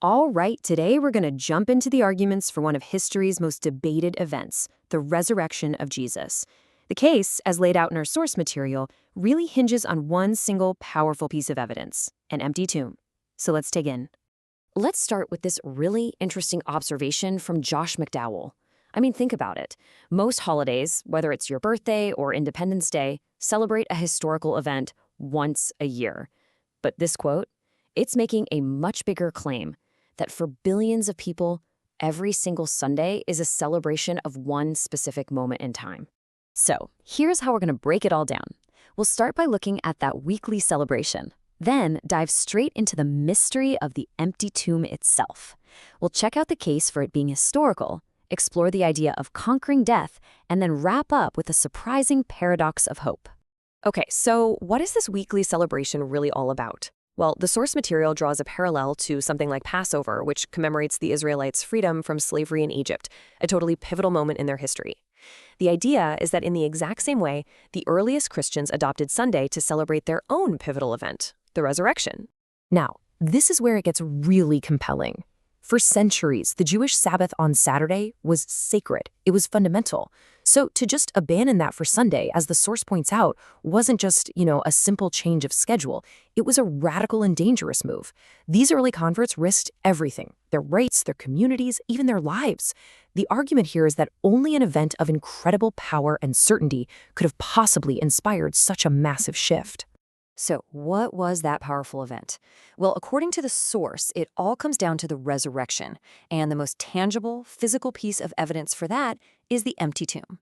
All right, today we're going to jump into the arguments for one of history's most debated events, the resurrection of Jesus. The case, as laid out in our source material, really hinges on one single powerful piece of evidence, an empty tomb. So let's dig in. Let's start with this really interesting observation from Josh McDowell. Think about it. Most holidays, whether it's your birthday or Independence Day, celebrate a historical event once a year. But this quote, it's making a much bigger claim that for billions of people, every single Sunday is a celebration of one specific moment in time. So here's how we're going to break it all down. We'll start by looking at that weekly celebration, then dive straight into the mystery of the empty tomb itself. We'll check out the case for it being historical, explore the idea of conquering death, and then wrap up with a surprising paradox of hope. Okay, so what is this weekly celebration really all about? Well, the source material draws a parallel to something like Passover, which commemorates the Israelites' freedom from slavery in Egypt, a totally pivotal moment in their history. The idea is that in the exact same way, the earliest Christians adopted Sunday to celebrate their own pivotal event, the resurrection. Now, this is where it gets really compelling. For centuries, the Jewish Sabbath on Saturday was sacred. It was fundamental. So to just abandon that for Sunday, as the source points out, wasn't just, a simple change of schedule. It was a radical and dangerous move. These early converts risked everything, their rights, their communities, even their lives. The argument here is that only an event of incredible power and certainty could have possibly inspired such a massive shift. So what was that powerful event? Well, according to the source, it all comes down to the resurrection, and the most tangible, physical piece of evidence for that is the empty tomb.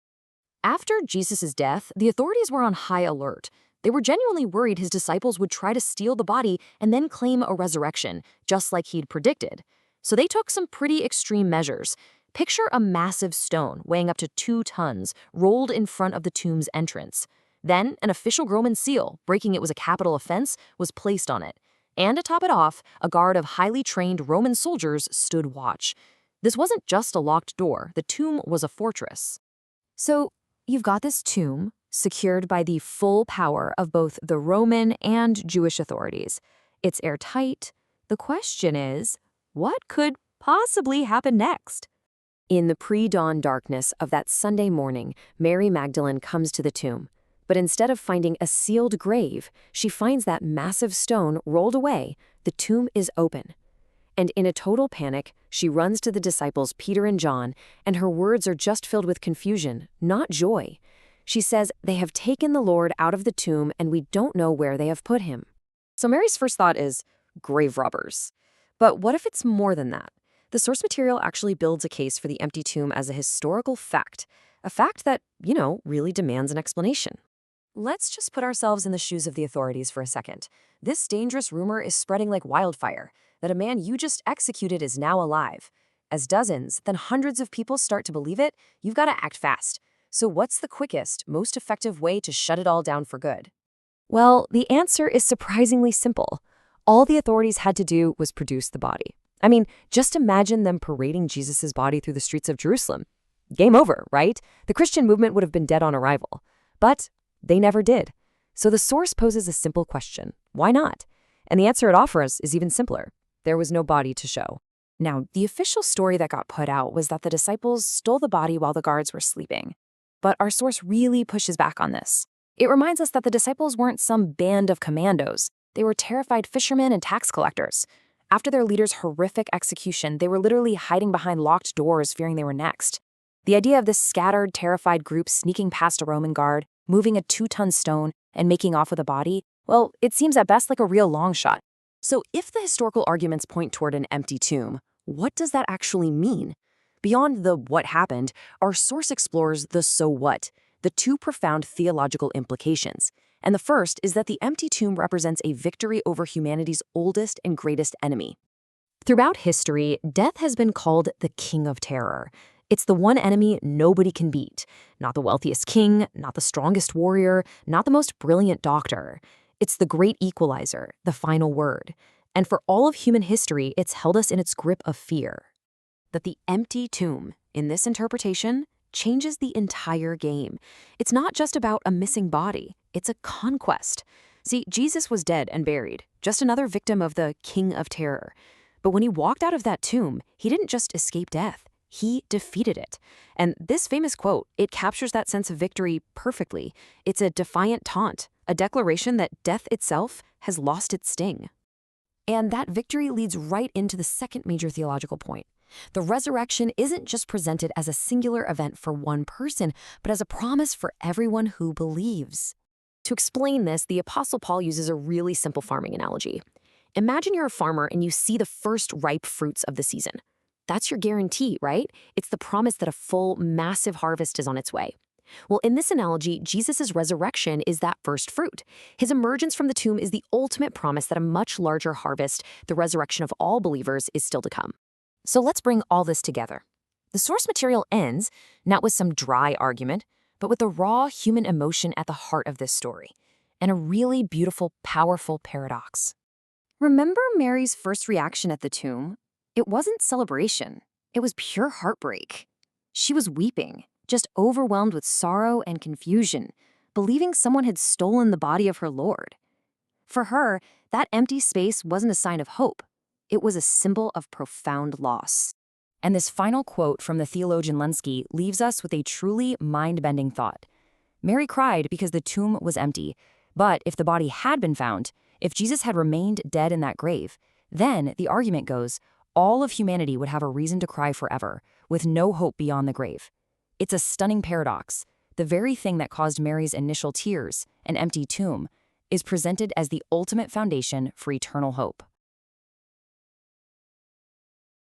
After Jesus' death, the authorities were on high alert. They were genuinely worried his disciples would try to steal the body and then claim a resurrection, just like he'd predicted. So they took some pretty extreme measures. Picture a massive stone weighing up to 2 tons rolled in front of the tomb's entrance. Then, an official Roman seal, breaking it was a capital offense, was placed on it. And to top it off, a guard of highly trained Roman soldiers stood watch. This wasn't just a locked door. The tomb was a fortress. So, you've got this tomb, secured by the full power of both the Roman and Jewish authorities. It's airtight. The question is, what could possibly happen next? In the pre-dawn darkness of that Sunday morning, Mary Magdalene comes to the tomb. But instead of finding a sealed grave, she finds that massive stone rolled away. The tomb is open. And in a total panic, she runs to the disciples Peter and John, and her words are just filled with confusion, not joy. She says, "They have taken the Lord out of the tomb, and we don't know where they have put him." So Mary's first thought is, grave robbers. But what if it's more than that? The source material actually builds a case for the empty tomb as a historical fact, a fact that, really demands an explanation. Let's just put ourselves in the shoes of the authorities for a second. This dangerous rumor is spreading like wildfire, that a man you just executed is now alive. As dozens, then hundreds of people start to believe it, you've got to act fast. So what's the quickest, most effective way to shut it all down for good? Well, the answer is surprisingly simple. All the authorities had to do was produce the body. Just imagine them parading Jesus' body through the streets of Jerusalem. Game over, right? The Christian movement would have been dead on arrival. But they never did. So the source poses a simple question. Why not? And the answer it offers is even simpler. There was no body to show. Now, the official story that got put out was that the disciples stole the body while the guards were sleeping. But our source really pushes back on this. It reminds us that the disciples weren't some band of commandos. They were terrified fishermen and tax collectors. After their leader's horrific execution, they were literally hiding behind locked doors, fearing they were next. The idea of this scattered, terrified group sneaking past a Roman guard, moving a 2-ton stone, and making off with a body, well, it seems at best like a real long shot. So if the historical arguments point toward an empty tomb, what does that actually mean? Beyond the what happened, our source explores the so what, the 2 profound theological implications. And the first is that the empty tomb represents a victory over humanity's oldest and greatest enemy. Throughout history, death has been called the king of terror. It's the one enemy nobody can beat. Not the wealthiest king, not the strongest warrior, not the most brilliant doctor. It's the great equalizer, the final word. And for all of human history, it's held us in its grip of fear. That the empty tomb, in this interpretation, changes the entire game. It's not just about a missing body. It's a conquest. See, Jesus was dead and buried, just another victim of the king of terror. But when he walked out of that tomb, he didn't just escape death. He defeated it. And this famous quote, it captures that sense of victory perfectly. It's a defiant taunt, a declaration that death itself has lost its sting. And that victory leads right into the second major theological point. The resurrection isn't just presented as a singular event for one person, but as a promise for everyone who believes. To explain this, the Apostle Paul uses a really simple farming analogy. Imagine you're a farmer and you see the first ripe fruits of the season. That's your guarantee, right? It's the promise that a full, massive harvest is on its way. Well, in this analogy, Jesus' resurrection is that first fruit. His emergence from the tomb is the ultimate promise that a much larger harvest, the resurrection of all believers, is still to come. So let's bring all this together. The source material ends, not with some dry argument, but with the raw human emotion at the heart of this story, and a really beautiful, powerful paradox. Remember Mary's first reaction at the tomb? It wasn't celebration. It was pure heartbreak. She was weeping, just overwhelmed with sorrow and confusion, believing someone had stolen the body of her Lord. For her, that empty space wasn't a sign of hope. It was a symbol of profound loss. And this final quote from the theologian Lenski leaves us with a truly mind-bending thought. Mary cried because the tomb was empty, but if the body had been found, if Jesus had remained dead in that grave, then, the argument goes, all of humanity would have a reason to cry forever, with no hope beyond the grave. It's a stunning paradox. The very thing that caused Mary's initial tears, an empty tomb, is presented as the ultimate foundation for eternal hope.